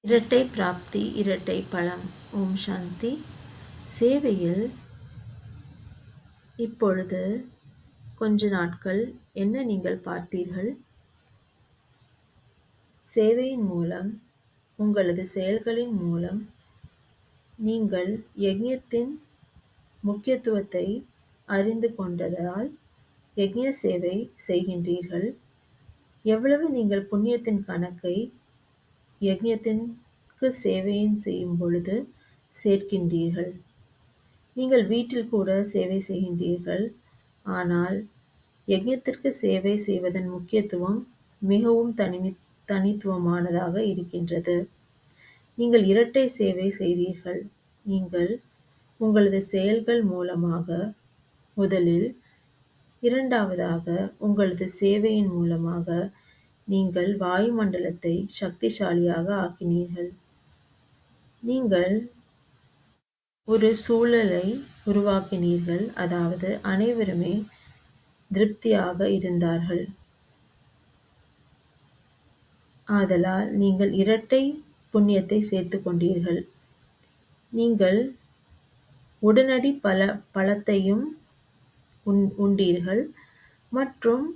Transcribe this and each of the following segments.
இரட்டை பிராப்தி இரட்டை பலம். ஓம் சாந்தி. சேவையில் இப்பொழுது கொஞ்ச நாட்கள் என்ன நீங்கள் பார்த்தீர்கள்? சேவையின் மூலம், உங்களது செயல்களின் மூலம் நீங்கள் யக்ஞத்தின் முக்கியத்துவத்தை அறிந்து கொண்டதால் யக்ஞ சேவை செய்கின்றீர்கள். எவ்வளவு நீங்கள் புண்ணியத்தின் கணக்கை யக்ஞத்திற்கு சேவையின் செய்யும் பொழுது சேர்க்கின்றீர்கள். நீங்கள் வீட்டில் கூட சேவை செய்கின்றீர்கள். ஆனால் யக்ஞத்திற்கு சேவை செய்வதன் முக்கியத்துவம் மிகவும் தனித்துவமானதாக இருக்கின்றது. நீங்கள் இரட்டை சேவை செய்தீர்கள். நீங்கள் உங்களது செயல்கள் மூலமாக முதலில், இரண்டாவதாக உங்களது சேவையின் மூலமாக நீங்கள் வாயுமண்டலத்தை சக்திசாலியாக ஆக்கினீர்கள். நீங்கள் ஒரு சூழலை உருவாக்கினீர்கள், அதாவது அனைவருமே திருப்தியாக இருந்தார்கள். ஆதலால் நீங்கள் இரட்டை புண்ணியத்தை சேர்த்துக் கொண்டீர்கள். நீங்கள் உடனடி பலத்தையும் உண்டீர்கள் மற்றும்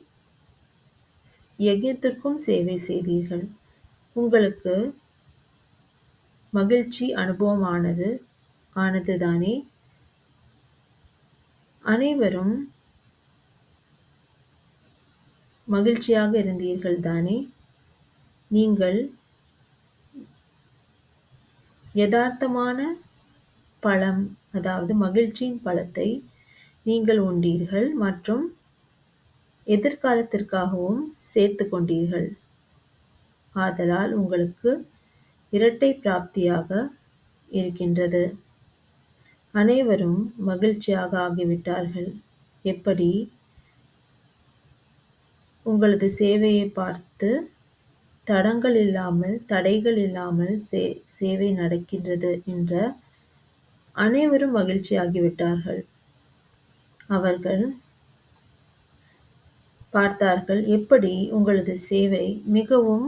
யக்ஞத்திற்கும் சேவை செய்தீர்கள். உங்களுக்கு மகிழ்ச்சி ஆனது தானே? அனைவரும் மகிழ்ச்சியாக இருந்தீர்கள் தானே? நீங்கள் யதார்த்தமான பழம், அதாவது மகிழ்ச்சியின் பழத்தை நீங்கள் உண்டீர்கள் மற்றும் எதிர்காலத்திற்காகவும் சேர்த்து கொண்டீர்கள். ஆதலால் உங்களுக்கு இரட்டை பிராப்தியாக இருக்கின்றது. அனைவரும் மகிழ்ச்சியாக ஆகிவிட்டார்கள். எப்படி? உங்களது சேவையை பார்த்து தடைகள் இல்லாமல் சேவை நடக்கின்றது என்ற அனைவரும் மகிழ்ச்சியாகிவிட்டார்கள். அவர்கள் பார்த்தார்கள் எப்படி உங்களது சேவை மிகவும்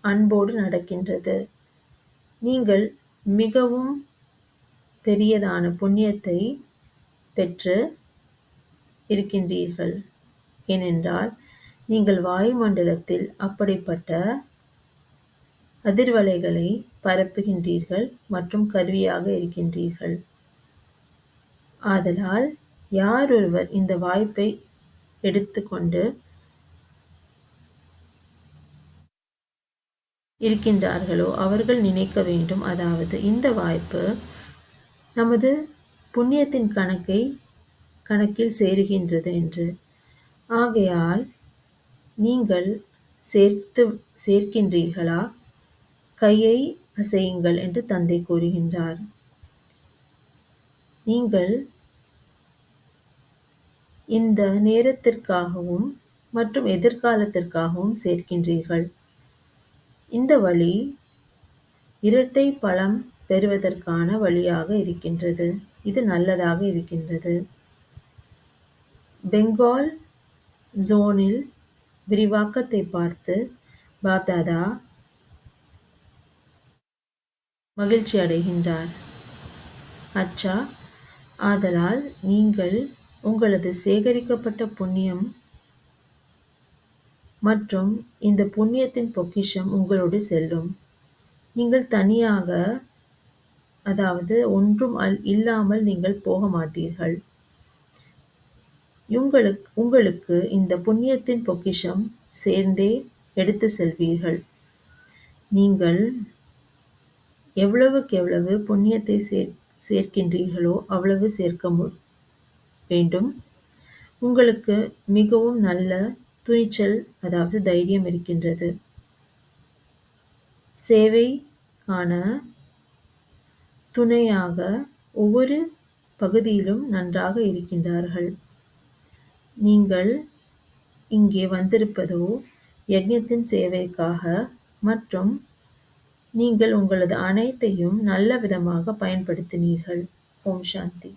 அன்போடு நடக்கின்றது. நீங்கள் மிகவும் பெரியதான புண்ணியத்தை பெற்று இருக்கின்றீர்கள். ஏனென்றால் நீங்கள் வாயுமண்டலத்தில் அப்படிப்பட்ட அதிர்வலைகளை பரப்புகின்றீர்கள் மற்றும் கருவியாக இருக்கின்றீர்கள். ஆதலால் யாரொருவர் இந்த வாய்ப்பை எடுத்துக்கொண்டு இருக்கின்றார்களோ அவர்கள் நினைக்க வேண்டும், அதாவது இந்த வாய்ப்பு நமது புண்ணியத்தின் கணக்கில் சேருகின்றது என்று. ஆகையால் நீங்கள் சேர்க்கின்றீர்களா? கையை அசையுங்கள் என்று தந்தை கூறுகின்றார். நீங்கள் இந்த நேரத்திற்காகவும் மற்றும் எதிர்காலத்திற்காகவும் சேர்க்கின்றீர்கள். இந்த வழி இரட்டை பலம் பெறுவதற்கான வழியாக இருக்கின்றது. இது நல்லதாக இருக்கின்றது. பெங்கால் ஜோனில் விரிவாக்கத்தை பார்த்து பாப்தாதா மகிழ்ச்சி அடைகின்றார். அச்சா, ஆதலால் நீங்கள் உங்களது சேகரிக்கப்பட்ட புண்ணியம் மற்றும் இந்த புண்ணியத்தின் பொக்கிஷம் உங்களோடு செல்லும். நீங்கள் தனியாக, அதாவது ஒன்றும் இல்லாமல் நீங்கள் போக மாட்டீர்கள். உங்களுக்கு இந்த புண்ணியத்தின் பொக்கிஷம் சேர்ந்தே எடுத்து செல்வீர்கள். நீங்கள் எவ்வளவுக்கு எவ்வளவு புண்ணியத்தை சேர்க்கின்றீர்களோ அவ்வளவு சேர்க்க வேண்டும். உங்களுக்கு மிகவும் நல்ல துணிச்சல், அதாவது தைரியம் இருக்கின்றது. சேவைக்கான துணையாக ஒவ்வொரு பகுதியிலும் நன்றாக இருக்கின்றார்கள். நீங்கள் இங்கே வந்திருப்பதோ யக்ஞத்தின் சேவைக்காக மற்றும் நீங்கள் உங்களது அனைத்தையும் நல்ல விதமாக பயன்படுத்தினீர்கள். ஓம் சாந்தி.